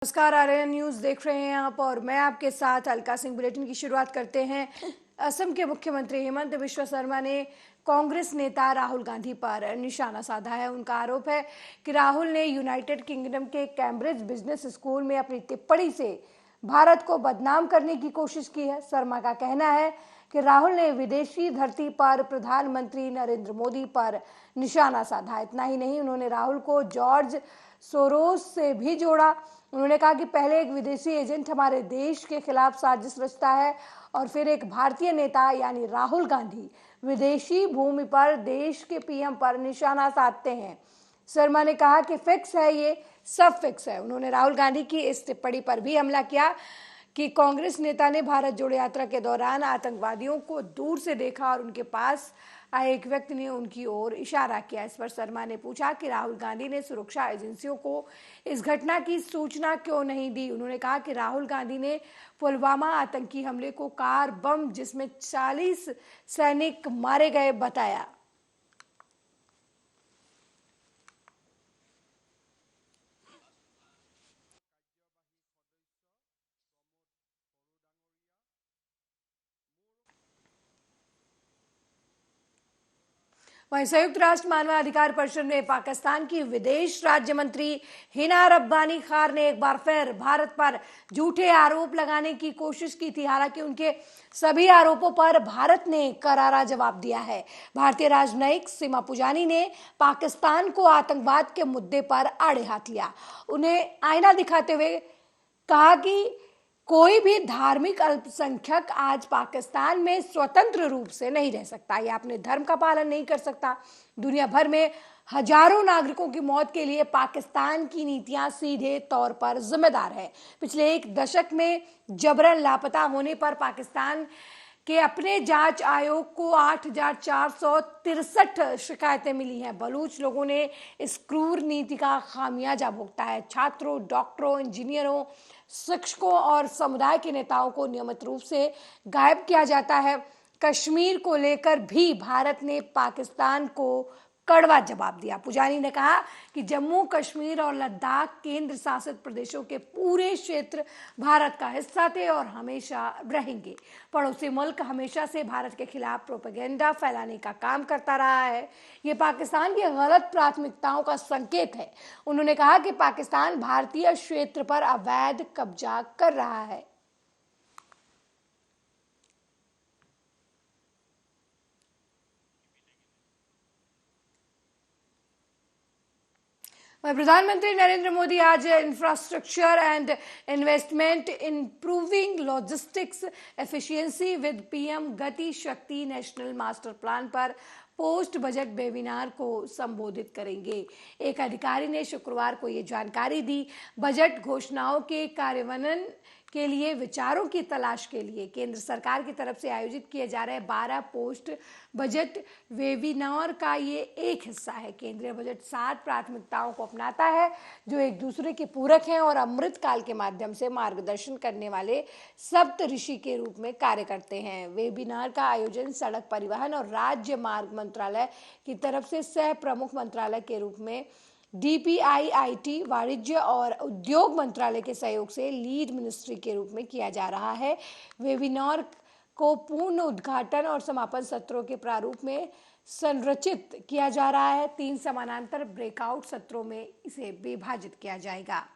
नमस्कार, आर्यन न्यूज देख रहे हैं आप और मैं आपके साथ अलका सिंह। बुलेटिन की शुरुआत करते हैं। असम के मुख्यमंत्री हेमंत बिश्वा शर्मा ने कांग्रेस नेता राहुल गांधी पर निशाना साधा है। उनका आरोप है कि राहुल ने यूनाइटेड किंगडम के कैम्ब्रिज बिजनेस स्कूल में अपनी टिप्पणी से भारत को बदनाम करने की कोशिश की है। शर्मा का कहना है कि राहुल ने विदेशी धरती पर प्रधानमंत्री नरेंद्र मोदी पर निशाना साधा। इतना ही नहीं, उन्होंने राहुल को जॉर्ज सोरोस से भी जोड़ा। उन्होंने कहा कि पहले एक विदेशी एजेंट हमारे देश के खिलाफ साजिश रचता है और फिर एक भारतीय नेता यानी राहुल गांधी विदेशी भूमि पर देश के पीएम पर निशाना साधते हैं। शर्मा ने कहा कि फिक्स है, ये सब फिक्स है। उन्होंने राहुल गांधी की इस टिप्पणी पर भी हमला किया कि कांग्रेस नेता ने भारत जोड़ो यात्रा के दौरान आतंकवादियों को दूर से देखा और उनके पास आए एक व्यक्ति ने उनकी ओर इशारा किया। इस पर शर्मा ने पूछा कि राहुल गांधी ने सुरक्षा एजेंसियों को इस घटना की सूचना क्यों नहीं दी। उन्होंने कहा कि राहुल गांधी ने पुलवामा आतंकी हमले को कार बम जिसमें 40 सैनिक मारे गए बताया। वहीं संयुक्त राष्ट्र मानवाधिकार परिषद में पाकिस्तान की विदेश राज्य मंत्री हिना रब्बानी खान ने एक बार फिर भारत पर झूठे आरोप लगाने की कोशिश की थी। हालांकि उनके सभी आरोपों पर भारत ने करारा जवाब दिया है। भारतीय राजनयिक सीमा पुजानी ने पाकिस्तान को आतंकवाद के मुद्दे पर आड़े हाथ लिया। उन्हें आईना दिखाते हुए कहा कि कोई भी धार्मिक अल्पसंख्यक आज पाकिस्तान में स्वतंत्र रूप से नहीं रह सकता या अपने धर्म का पालन नहीं कर सकता। दुनिया भर में हजारों नागरिकों की मौत के लिए पाकिस्तान की नीतियां सीधे तौर पर जिम्मेदार है। पिछले एक दशक में जबरन लापता होने पर पाकिस्तान के अपने जांच आयोग को 8,463 शिकायतें मिली हैं। बलूच लोगों ने इस क्रूर नीति का खामियाजा भुगता है। छात्रों, डॉक्टरों, इंजीनियरों, शिक्षकों और समुदाय के नेताओं को नियमित रूप से गायब किया जाता है। कश्मीर को लेकर भी भारत ने पाकिस्तान को कड़वा जवाब दिया। पुजानी ने कहा कि जम्मू कश्मीर और लद्दाख केंद्र शासित प्रदेशों के पूरे क्षेत्र भारत का हिस्सा थे और हमेशा रहेंगे। पड़ोसी मुल्क हमेशा से भारत के खिलाफ प्रोपेगेंडा फैलाने का काम करता रहा है। ये पाकिस्तान की गलत प्राथमिकताओं का संकेत है। उन्होंने कहा कि पाकिस्तान भारतीय क्षेत्र पर अवैध कब्जा कर रहा है। प्रधानमंत्री नरेंद्र मोदी आज infrastructure and investment improving logistics efficiency with PM गति शक्ति नेशनल मास्टर प्लान पर पोस्ट बजट वेबिनार को संबोधित करेंगे। एक अधिकारी ने शुक्रवार को ये जानकारी दी। बजट घोषणाओं के कार्यान्वयन के लिए विचारों की तलाश के लिए केंद्र सरकार की तरफ से आयोजित किए जा रहे 12 पोस्ट बजट वेबिनार का ये एक हिस्सा है। केंद्रीय बजट 7 प्राथमिकताओं को अपनाता है जो एक दूसरे के पूरक हैं और अमृत काल के माध्यम से मार्गदर्शन करने वाले सप्त ऋषि के रूप में कार्य करते हैं। वेबिनार का आयोजन सड़क परिवहन और राज्य मार्ग मंत्रालय की तरफ से सह प्रमुख मंत्रालय के रूप में DPIIT वाणिज्य और उद्योग मंत्रालय के सहयोग से लीड मिनिस्ट्री के रूप में किया जा रहा है। वेबिनार को पूर्ण उद्घाटन और समापन सत्रों के प्रारूप में संरचित किया जा रहा है। 3 समानांतर ब्रेकआउट सत्रों में इसे विभाजित किया जाएगा।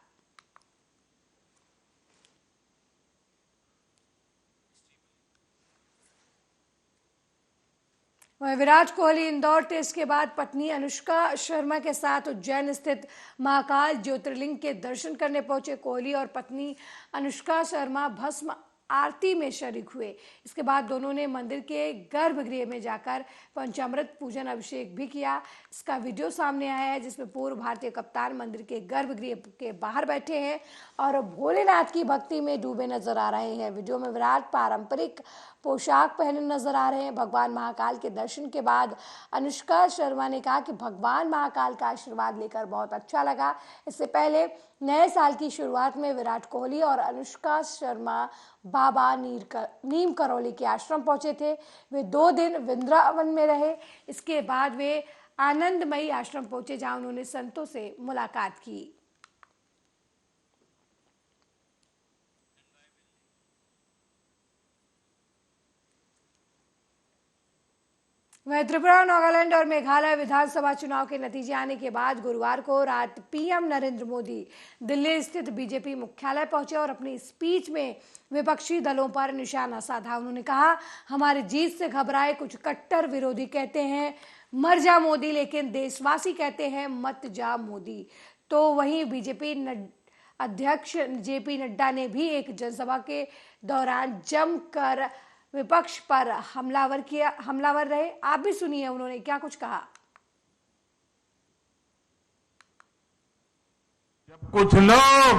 विराट कोहली इंदौर टेस्ट के बाद पत्नी अनुष्का शर्मा के साथ उज्जैन स्थित महाकाल ज्योतिर्लिंग के दर्शन करने पहुंचे। कोहली और पत्नी अनुष्का शर्मा भस्म आरती में शरीक हुए। इसके बाद दोनों ने मंदिर के गर्भगृह में जाकर पंचामृत पूजन अभिषेक भी किया। इसका वीडियो सामने आया है जिसमें पूर्व भारतीय कप्तान मंदिर के गर्भगृह के बाहर बैठे हैं और भोलेनाथ की भक्ति में डूबे नजर आ रहे हैं। वीडियो में विराट पारंपरिक पोशाक पहने नजर आ रहे हैं। भगवान महाकाल के दर्शन के बाद अनुष्का शर्मा ने कहा कि भगवान महाकाल का आशीर्वाद लेकर बहुत अच्छा लगा। इससे पहले नए साल की शुरुआत में विराट कोहली और अनुष्का शर्मा बाबा नीम करौली के आश्रम पहुंचे थे। वे 2 दिन वृंदावन में रहे। इसके बाद वे आनंदमयी आश्रम पहुंचे जहां उन्होंने संतों से मुलाकात की। वहीं त्रिपुरा, नागालैंड और मेघालय विधानसभा चुनाव के नतीजे आने के बाद गुरुवार को रात पीएम नरेंद्र मोदी दिल्ली स्थित बीजेपी मुख्यालय पहुंचे और अपनी स्पीच में विपक्षी दलों पर निशाना साधा। उन्होंने कहा, हमारी जीत से घबराए कुछ कट्टर विरोधी कहते हैं मर जा मोदी, लेकिन देशवासी कहते हैं मत जा मोदी। तो वहीं बीजेपी अध्यक्ष जेपी नड्डा ने भी एक जनसभा के दौरान जमकर विपक्ष पर हमलावर रहे। आप भी सुनिए उन्होंने क्या कुछ कहा। जब कुछ लोग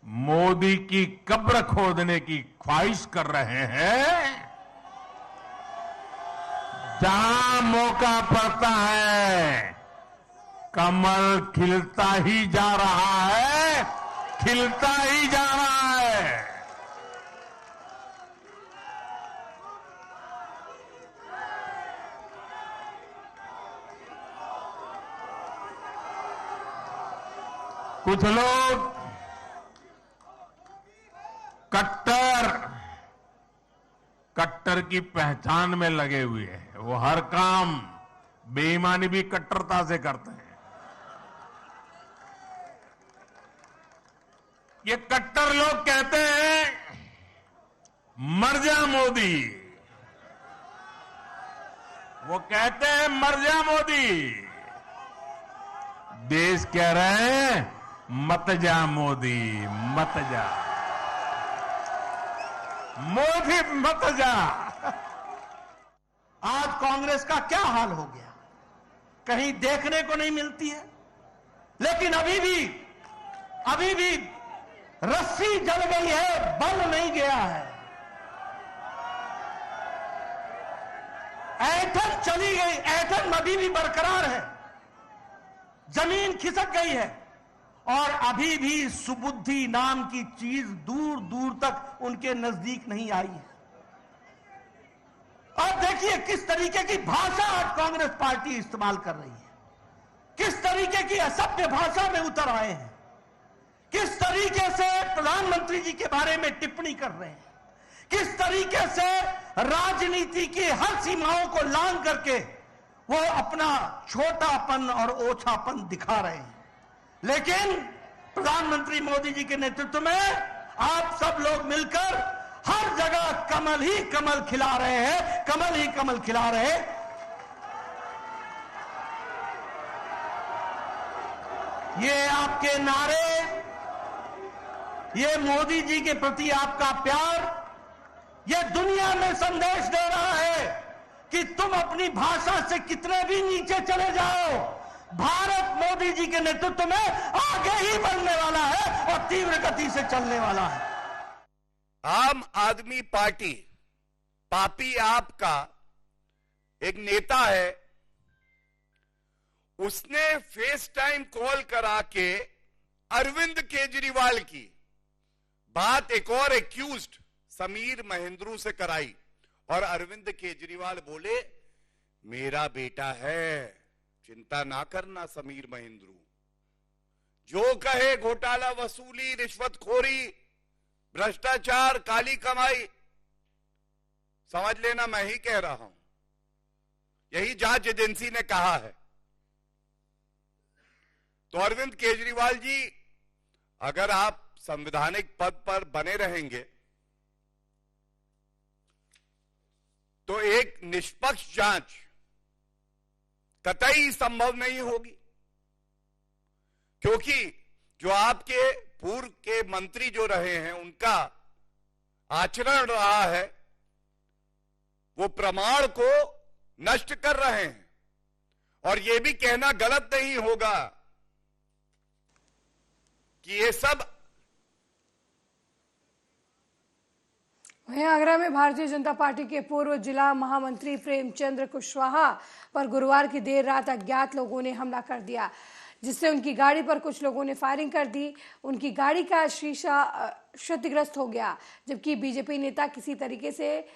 मोदी की कब्र खोदने की ख्वाहिश कर रहे हैं, जहां मौका पड़ता है कमल खिलता ही जा रहा है, खिलता ही जा रहा है। कुछ लोग कट्टर की पहचान में लगे हुए हैं। वो हर काम बेईमानी भी कट्टरता से करते हैं। ये कट्टर लोग कहते हैं मर जा मोदी, वो कहते हैं मर जा मोदी। देश कह रहे हैं मत जा मोदी, मत जा मोदी, मत जा। आज कांग्रेस का क्या हाल हो गया, कहीं देखने को नहीं मिलती है। लेकिन अभी भी रस्सी जल गई है, बल नहीं गया है। ऐंठन चली गई, ऐंठन अभी भी बरकरार है, जमीन खिसक गई है और अभी भी सुबुद्धि नाम की चीज दूर दूर तक उनके नजदीक नहीं आई है। अब देखिए किस तरीके की भाषा आज कांग्रेस पार्टी इस्तेमाल कर रही है, किस तरीके की असभ्य भाषा में उतर आए हैं, किस तरीके से प्रधानमंत्री जी के बारे में टिप्पणी कर रहे हैं, किस तरीके से राजनीति की हर सीमाओं को लांघ करके वो अपना छोटापन और ओछापन दिखा रहे हैं। लेकिन प्रधानमंत्री मोदी जी के नेतृत्व में आप सब लोग मिलकर हर जगह कमल ही कमल खिला रहे हैं, कमल ही कमल खिला रहे हैं। ये आपके नारे, ये मोदी जी के प्रति आपका प्यार, ये दुनिया में संदेश दे रहा है कि तुम अपनी भाषा से कितने भी नीचे चले जाओ, भारत मोदी जी के नेतृत्व में आगे ही बढ़ने वाला है और तीव्र गति से चलने वाला है। आम आदमी पार्टी पापी आपका एक नेता है, उसने फेस टाइम कॉल करा के अरविंद केजरीवाल की बात एक और एक्यूज्ड समीर महेंद्रू से कराई और अरविंद केजरीवाल बोले मेरा बेटा है, चिंता ना करना समीर महेंद्रू, जो कहे घोटाला वसूली, रिश्वतखोरी, भ्रष्टाचार, काली कमाई, समझ लेना मैं ही कह रहा हूं, यही जांच एजेंसी ने कहा है। तो अरविंद केजरीवाल जी, अगर आप संवैधानिक पद पर बने रहेंगे तो एक निष्पक्ष जांच कतई संभव नहीं होगी, क्योंकि जो आपके पूर्व के मंत्री जो रहे हैं उनका आचरण रहा है वो प्रमाण को नष्ट कर रहे हैं। और यह भी कहना गलत नहीं होगा कि ये सब। वहीं आगरा में भारतीय जनता पार्टी के पूर्व जिला महामंत्री प्रेमचंद्र कुशवाहा पर गुरुवार की देर रात अज्ञात लोगों ने हमला कर दिया, जिससे उनकी गाड़ी पर कुछ लोगों ने फायरिंग कर दी। उनकी गाड़ी का शीशा क्षतिग्रस्त हो गया, जबकि बीजेपी नेता किसी तरीके से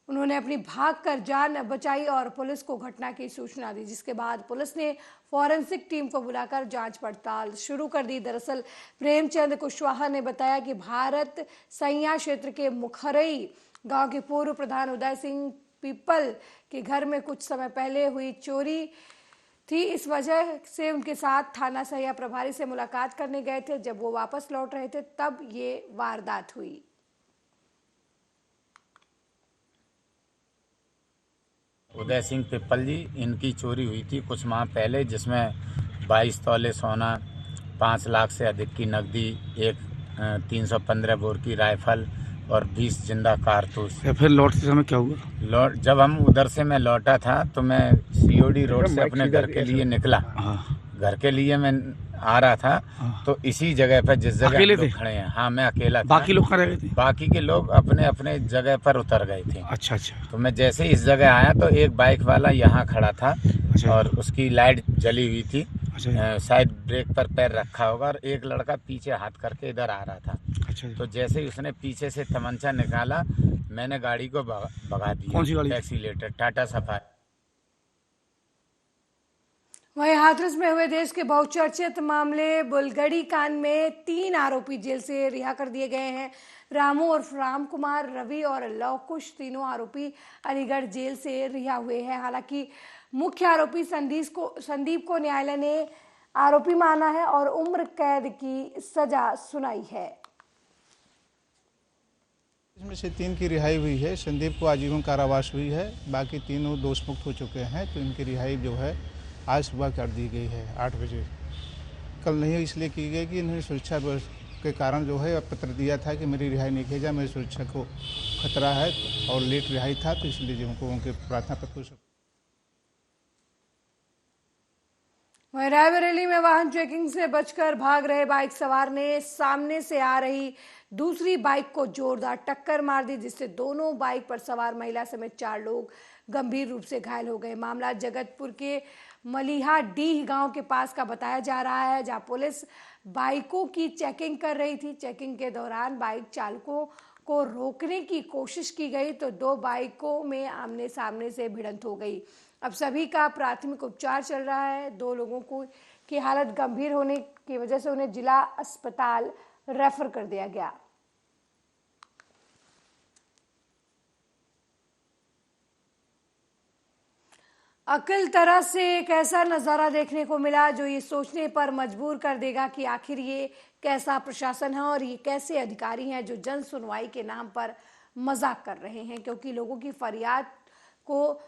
उन्होंने अपनी भागकर जान बचाई और पुलिस को घटना की सूचना दी, जिसके बाद पुलिस ने फॉरेंसिक टीम को बुलाकर जांच पड़ताल शुरू कर दी। दरअसल प्रेमचंद कुशवाहा ने बताया कि भारत सैया क्षेत्र के मुखरई गांव के पूर्व प्रधान उदय सिंह पीपल के घर में कुछ समय पहले हुई चोरी थी। इस वजह से उनके साथ थाना सहिया प्रभारी से मुलाकात करने गए थे। जब वो वापस लौट रहे थे तब ये वारदात हुई। उदय सिंह पिप्पल जी, इनकी चोरी हुई थी कुछ माह पहले, जिसमें 22 तोले सोना, 5 लाख से अधिक की नकदी, एक 315 बोर की राइफल और 20 जिंदा कारतूस। फिर लौटते समय क्या हुआ? जब हम उधर से मैं लौटा था तो मैं सीओडी रोड से अपने घर के लिए निकला। घर के लिए मैं आ रहा था तो इसी जगह पर जिस जगह हम लोग खड़े हैं, हाँ मैं अकेला था। बाकी लोग कहाँ रह गए थे? बाकी के लोग अपने अपने जगह पर उतर गए थे। अच्छा अच्छा। तो मैं जैसे इस जगह आया तो एक बाइक वाला यहाँ खड़ा था और उसकी लाइट जली हुई थी। शायद ब्रेक पर पैर रखा होगा और एक लड़का पीछे हाथ करके इधर आ रहा था। अच्छा। तो जैसे ही उसने पीछे से तमंचा निकाला, मैंने गाड़ी को भगा दिया। कौन सी गाड़ी? Accelerator, Tata safari. वहीं हाथरस में हुए देश के बहुचर्चित मामले बुलगड़ी कांड में 3 आरोपी जेल से रिहा कर दिए गए हैं। रामू और राम कुमार, रवि और लवकुश, तीनों आरोपी अलीगढ़ जेल से रिहा हुए हैं। हालांकि मुख्य आरोपी संदीप को न्यायालय ने आरोपी माना है और उम्र कैद की सजा सुनाई है। इसमें से 3 की रिहाई हुई है। संदीप को आजीवन कारावास हुई है, बाकी तीनों दोष मुक्त हो चुके हैं। तो इनकी रिहाई जो है आज सुबह कर दी गई है 8 बजे। कल नहीं इसलिए की गई कि इन्होंने सुरक्षा के कारण जो है पत्र दिया था कि मेरी रिहाई नहीं की जाए, मेरी सुरक्षा को खतरा है और लेट रिहाई था, तो इसलिए जो उनको उनके प्रार्थना पत्र को। वहीं रायबरेली में वाहन चेकिंग से बचकर भाग रहे बाइक सवार ने सामने से आ रही दूसरी बाइक को जोरदार टक्कर मार दी, जिससे दोनों बाइक पर सवार महिला समेत 4 लोग गंभीर रूप से घायल हो गए। मामला जगतपुर के मलिहा डीह गांव के पास का बताया जा रहा है, जहां पुलिस बाइकों की चेकिंग कर रही थी। चेकिंग के दौरान बाइक चालकों को रोकने की कोशिश की गई तो 2 बाइकों में आमने सामने से भिड़ंत हो गई। अब सभी का प्राथमिक उपचार चल रहा है। 2 लोगों की हालत गंभीर होने की वजह से उन्हें जिला अस्पताल रेफर कर दिया गया। अकलतरा से एक ऐसा नज़ारा देखने को मिला जो ये सोचने पर मजबूर कर देगा कि आखिर ये कैसा प्रशासन है और ये कैसे अधिकारी हैं जो जन सुनवाई के नाम पर मजाक कर रहे हैं, क्योंकि लोगों की फरियाद को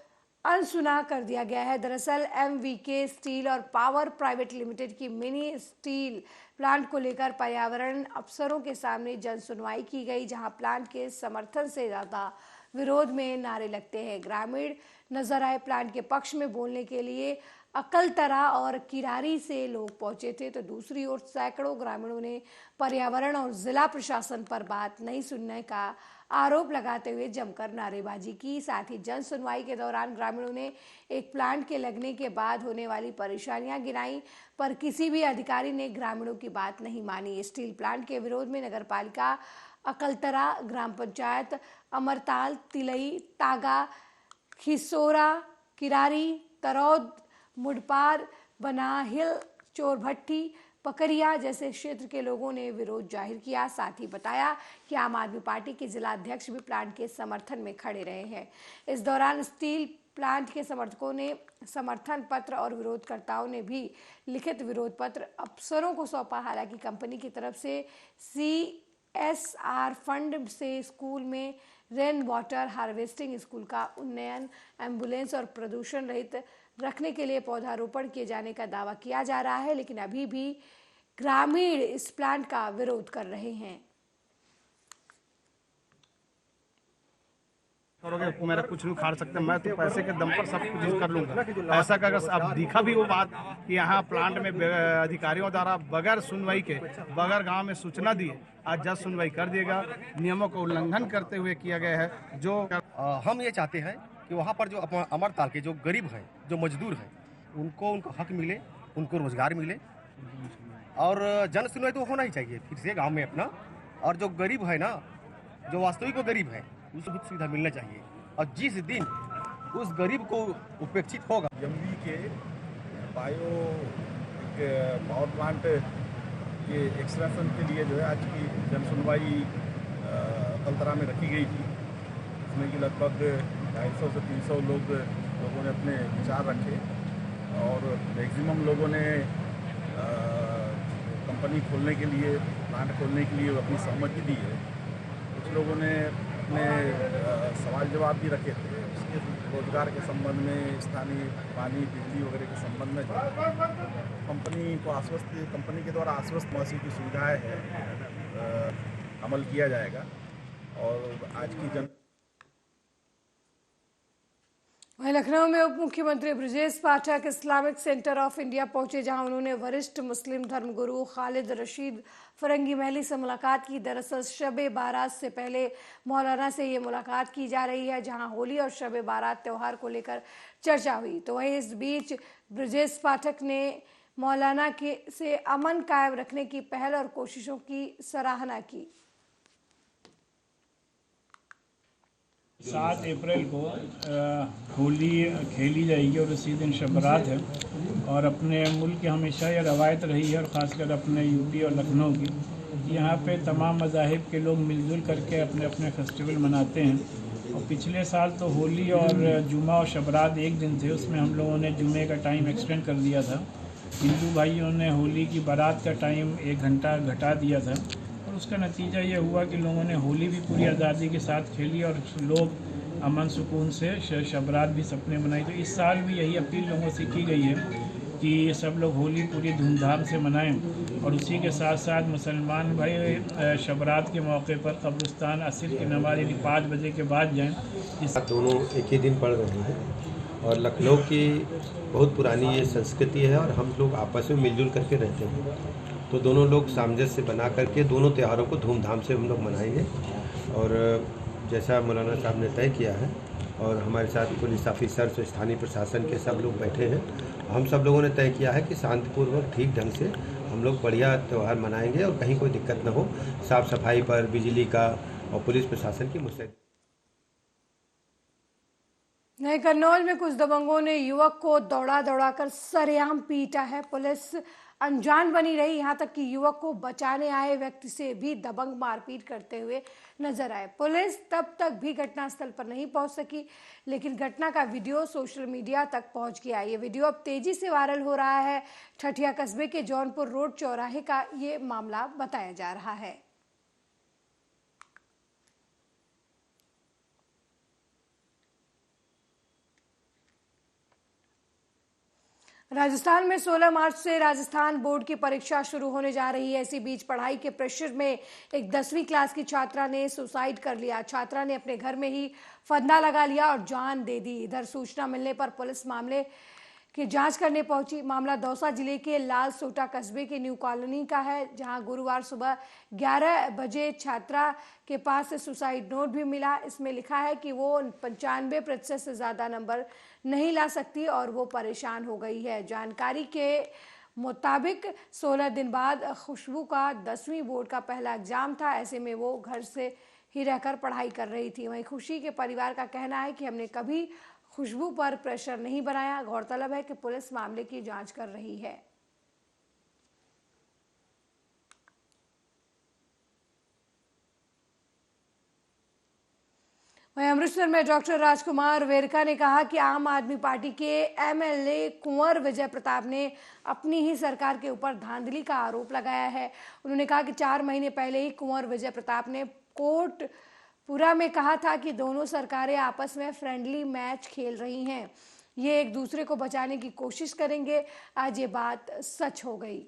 अनसुना कर दिया गया है। दरअसल MVK स्टील और पावर प्राइवेट लिमिटेड की मिनी स्टील प्लांट को लेकर पर्यावरण अफसरों के सामने जन सुनवाई की गई, जहां प्लांट के समर्थन से ज़्यादा विरोध में नारे लगते हैं। ग्रामीण नजर आए प्लांट के पक्ष में बोलने के लिए अकलतरा और किरारी से लोग पहुंचे थे, तो दूसरी ओर सैकड़ों ग्रामीणों ने पर्यावरण और जिला प्रशासन पर बात नहीं सुनने का आरोप लगाते हुए जमकर नारेबाजी की। साथ ही जन सुनवाई के दौरान ग्रामीणों ने एक प्लांट के लगने के बाद होने वाली परेशानियां गिनाई, पर किसी भी अधिकारी ने ग्रामीणों की बात नहीं मानी। स्टील प्लांट के विरोध में नगरपालिका अकलतरा, ग्राम पंचायत अमरताल, तिलई, तागा, खिसोरा, किरारी, तरौद, मुडपार, बनाहिल, चोरभट्टी, पकरिया जैसे क्षेत्र के लोगों ने विरोध जाहिर किया। साथ ही बताया कि आम आदमी पार्टी के जिला अध्यक्ष भी प्लांट के समर्थन में खड़े रहे हैं। इस दौरान स्टील प्लांट के समर्थकों ने समर्थन पत्र और विरोधकर्ताओं ने भी लिखित विरोध पत्र अफसरों को सौंपा। हालांकि कंपनी की तरफ से CSR फंड से स्कूल में रेन वाटर हार्वेस्टिंग, स्कूल का उन्नयन, एम्बुलेंस और प्रदूषण रहित रखने के लिए पौधारोपण किए जाने का दावा किया जा रहा है, लेकिन अभी भी ग्रामीण इस प्लांट का विरोध कर रहे हैं। करोगे मेरा कुछ नहीं खाड़ सकते, मैं तो पैसे के दम पर सब कुछ कर लूंगा। ऐसा का अब दिखा भी वो बात कि यहाँ प्लांट में अधिकारियों द्वारा बगैर सुनवाई के, बगैर गांव में सूचना दिए आज जज सुनवाई कर दिएगा। नियमों का उल्लंघन करते हुए किया गया है। जो हम ये चाहते हैं कि वहाँ पर जो अमरताल के जो गरीब हैं, जो मजदूर हैं, उनको हक मिले, उनको रोजगार मिले और जन सुनवाई तो होना ही चाहिए फिर से गांव में अपना। और जो गरीब है ना, जो वास्तविक गरीब है, उसको भी सुविधा मिलना चाहिए। और जिस दिन उस गरीब को उपेक्षित होगा, MVK बायो पावर प्लांट के एक्सट्रैक्शन के लिए जो है आज की जन सुनवाई अकलतरा में रखी गई थी, जिसमें कि लगभग 250 से 300 लोगों ने अपने विचार रखे और मैक्सिमम लोगों ने कंपनी खोलने के लिए, प्लांट खोलने के लिए अपनी सहमति दी है। कुछ लोगों ने अपने सवाल जवाब भी रखे थे, उसके रोजगार के संबंध में, स्थानीय पानी, बिजली वगैरह के संबंध में कंपनी के द्वारा आश्वस्त मौसी की सुविधाएं है अमल किया जाएगा। और आज की वहीं लखनऊ में उप मुख्यमंत्री Brajesh Pathak Islamic centre of India पहुंचे, जहां उन्होंने वरिष्ठ मुस्लिम धर्मगुरु खालिद रशीद फरंगी महली से मुलाकात की। दरअसल शब-ए बारात से पहले मौलाना से ये मुलाकात की जा रही है, जहां होली और शब-ए बारात त्यौहार को लेकर चर्चा हुई। तो वहीं इस बीच ब्रजेश पाठक ने मौलाना से अमन कायम रखने की पहल और कोशिशों की सराहना की। 7 अप्रैल को होली खेली जाएगी और उसी दिन शब बारात है। और अपने मुल्क की हमेशा यह रवायत रही है, और ख़ासकर अपने यूपी और लखनऊ की, यहाँ पे तमाम मज़ाहिब के लोग मिलजुल करके अपने अपने फेस्टिवल मनाते हैं। और पिछले साल तो होली और जुमा और शब बारात एक दिन थे, उसमें हम लोगों ने जुमे का टाइम एक्सटेंड कर दिया था। हिंदू भाइयों ने होली की बारात का टाइम 1 घंटा घटा दिया था, और उसका नतीजा ये हुआ कि लोगों ने होली भी पूरी आज़ादी के साथ खेली और लोग अमन सुकून से शब बारात भी सबने मनाई। तो इस साल भी यही अपील लोगों से की गई है कि सब लोग होली पूरी धूमधाम से मनाएं, और उसी के साथ साथ मुसलमान भाई शब बारात के मौके पर कब्रिस्तान असर की नमाज़ यानी 5 बजे के बाद जाएं। इस दोनों एक ही दिन पढ़ रहे हैं, और लखनऊ की बहुत पुरानी ये संस्कृति है, और हम लोग आपस में मिलजुल करके रहते हैं। तो दोनों लोग सामंजस्य बना करके दोनों त्योहारों को धूमधाम से हम लोग मनाएंगे। और जैसा मौलाना साहब ने तय किया है, और हमारे साथ पुलिस ऑफिसर्स, स्थानीय प्रशासन के सब लोग बैठे हैं, हम सब लोगों ने तय किया है कि शांतिपूर्वक ठीक ढंग से हम लोग बढ़िया त्यौहार मनाएंगे और कहीं कोई दिक्कत न हो। साफ सफाई पर, बिजली का और पुलिस प्रशासन की मुस्तैदी। नए कन्नौज में कुछ दबंगों ने युवक को दौड़ा कर सरेआम पीटा है। पुलिस अनजान बनी रही, यहाँ तक कि युवक को बचाने आए व्यक्ति से भी दबंग मारपीट करते हुए नजर आए। पुलिस तब तक भी घटनास्थल पर नहीं पहुंच सकी, लेकिन घटना का वीडियो सोशल मीडिया तक पहुंच गया। ये वीडियो अब तेजी से वायरल हो रहा है। ठठिया कस्बे के जौनपुर रोड चौराहे का ये मामला बताया जा रहा है। राजस्थान में 16 मार्च से राजस्थान बोर्ड की परीक्षा शुरू होने जा रही है। इसी बीच पढ़ाई के प्रेशर में एक 10वीं क्लास की छात्रा ने सुसाइड कर लिया। छात्रा ने अपने घर में ही फंदा लगा लिया और जान दे दी। इधर सूचना मिलने पर पुलिस मामले की जांच करने पहुंची। मामला दौसा जिले के लाल सोटा कस्बे के न्यू कॉलोनी का है, जहां गुरुवार सुबह 11 बजे छात्रा के पास से सुसाइड नोट भी मिला। इसमें लिखा है कि वो 95% से ज़्यादा नंबर नहीं ला सकती और वो परेशान हो गई है। जानकारी के मुताबिक 16 दिन बाद खुशबू का 10वीं बोर्ड का पहला एग्जाम था। ऐसे में वो घर से ही रहकर पढ़ाई कर रही थी। वहीं खुशी के परिवार का कहना है कि हमने कभी खुशबू पर प्रेशर नहीं बनाया। गौरतलब है कि पुलिस मामले की जांच कर रही है। वहीं अमृतसर में डॉक्टर राजकुमार वेरका ने कहा कि आम आदमी पार्टी के एमएलए कुंवर विजय प्रताप ने अपनी ही सरकार के ऊपर धांधली का आरोप लगाया है। उन्होंने कहा कि 4 महीने पहले ही कुंवर विजय प्रताप ने कोटपुरा में कहा था कि दोनों सरकारें आपस में फ्रेंडली मैच खेल रही हैं, ये एक दूसरे को बचाने की कोशिश करेंगे। आज ये बात सच हो गई।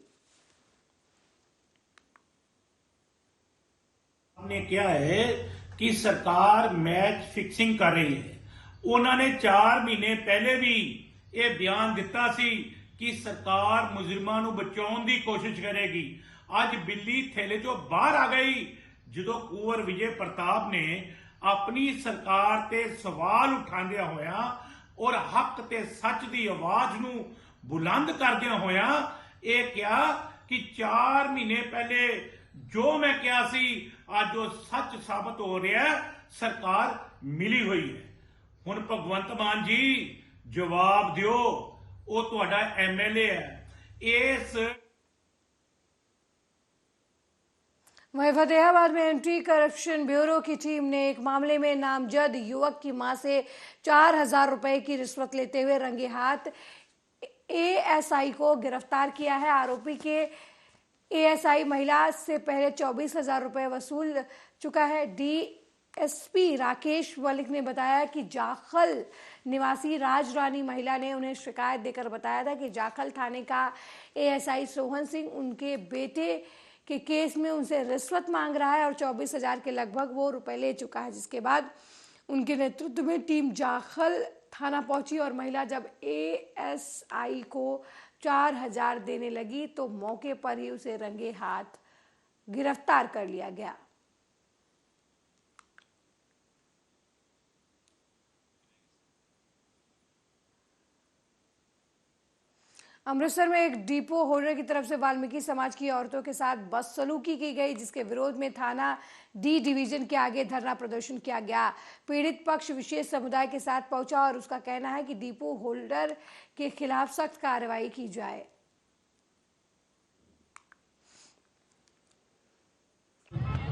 हमने क्या है कि सरकार मैच फिक्सिंग कर रही है। उन्होंने 4 महीने पहले भी ये बयान दिता सी कि सरकार मुजरिमां नूं बचाउण दी कोशिश करेगी। आज बिल्ली थैले चों बाहर आ गई ਜਦੋਂ कुंवर विजय प्रताप ने अपनी सरकार ते सवाल उठांदिया होया और हक ते सच दी आवाज नूं बुलंद करदिया होया ये क्या कि 4 महीने पहले जो मैं क्या सी आज जो सच साबित हो रहा है, सरकार मिली हुई है। हुण भगवंत मान जी जवाब दियो, वो तुहाडा एमएलए है। इस वहीं फतेहाबाद में एंटी करप्शन ब्यूरो की टीम ने एक मामले में नामजद युवक की मां से 4,000 रुपए की रिश्वत लेते हुए रंगे हाथ एएसआई को गिरफ्तार किया है। आरोपी के एएसआई महिला से पहले 24,000 रुपए वसूल चुका है। डीएसपी राकेश मलिक ने बताया कि जाखल निवासी राज रानी महिला ने उन्हें शिकायत देकर बताया था कि जाखल थाने का एएसआई सोहन सिंह उनके बेटे के केस में उनसे रिश्वत मांग रहा है और 24,000 के लगभग वो रुपए ले चुका है। जिसके बाद उनके नेतृत्व में टीम जाखल थाना पहुंची और महिला जब एएसआई को 4,000 देने लगी तो मौके पर ही उसे रंगे हाथ गिरफ्तार कर लिया गया। अमृतसर में एक डिपो होल्डर की तरफ से वाल्मीकि समाज की औरतों के साथ बदसलूकी की गई, जिसके विरोध में थाना डी डिवीजन के आगे धरना प्रदर्शन किया गया। पीड़ित पक्ष विशेष समुदाय के साथ पहुंचा और उसका कहना है कि डिपो होल्डर के खिलाफ सख्त कार्रवाई की जाए।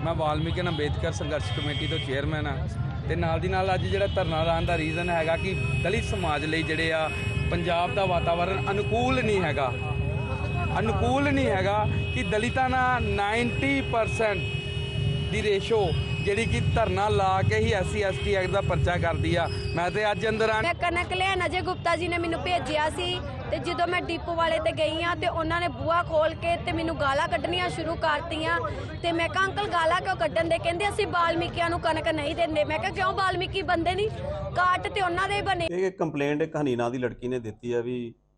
मैं वाल्मीकि अंबेडकर संघर्ष कमेटी तो चेयरमैन हाँ ते नाल दी नाल अज जिहड़ा धरना लाने का रीजन हैगा कि दलित समाज लई जिहड़े आ पंजाब दा वातावरण अनुकूल नहीं हैगा कि दलितां नाल 90% दी रेशो जिहड़ी कि धरना ला के ही SC ST एक्ट दा परचा करदी आ। मैं ते अज अंदर मैं कनक लियान अजय गुप्ता जी ने मैनू भेजिया सी ते ਜਦੋਂ मैं डिपो वाले ते गई हाँ ते उन्होंने ने बूहा खोल के ते मैनू गालां कड्ढनियां शुरू करतियां ते मैं कहा अंकल गालां क्यों कड्ढन दे, कहंदे असीं बाल्मीकियां नूं कनक नहीं दिंदे। मैं कहा क्यों, बाल्मीकी बंदे नहीं, काट ते उन्हां दे बने। ਇਹ ਕੰਪਲੇਂਟ ਇੱਕ ਹਨੀ ਨਾਂ ਦੀ ਲੜਕੀ ਨੇ ਦਿੱਤੀ ਹੈ ਵੀ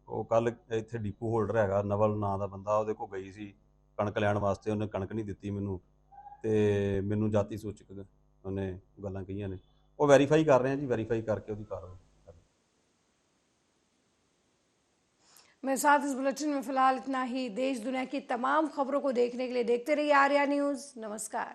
ਉਹ ਕੱਲ ਇੱਥੇ ਡਿਪੂ ਹੋਲਡਰ ਹੈਗਾ ਨਵਲ ਨਾਂ ਦਾ ਬੰਦਾ, ਉਹਦੇ ਕੋਲ ਗਈ ਸੀ ਕਣਕ ਲੈਣ ਵਾਸਤੇ, ਉਹਨੇ ਕਣਕ ਨਹੀਂ ਦਿੱਤੀ ਮੈਨੂੰ ਤੇ ਮੈਨੂੰ ਜਾਤੀ ਸੂਚਕ ਉਹਨੇ ਗੱਲਾਂ ਕਹੀਆਂ ਨੇ। ਉਹ ਵੈਰੀਫਾਈ ਕਰ ਰਹੇ ਆ ਜੀ, ਵੈਰੀਫਾਈ ਕਰਕੇ ਉਹਦੀ ਕਾਰਵਾਈ। मेरे साथ इस बुलेटिन में फिलहाल इतना ही। देश दुनिया की तमाम खबरों को देखने के लिए देखते रहिए आर्या न्यूज़। नमस्कार।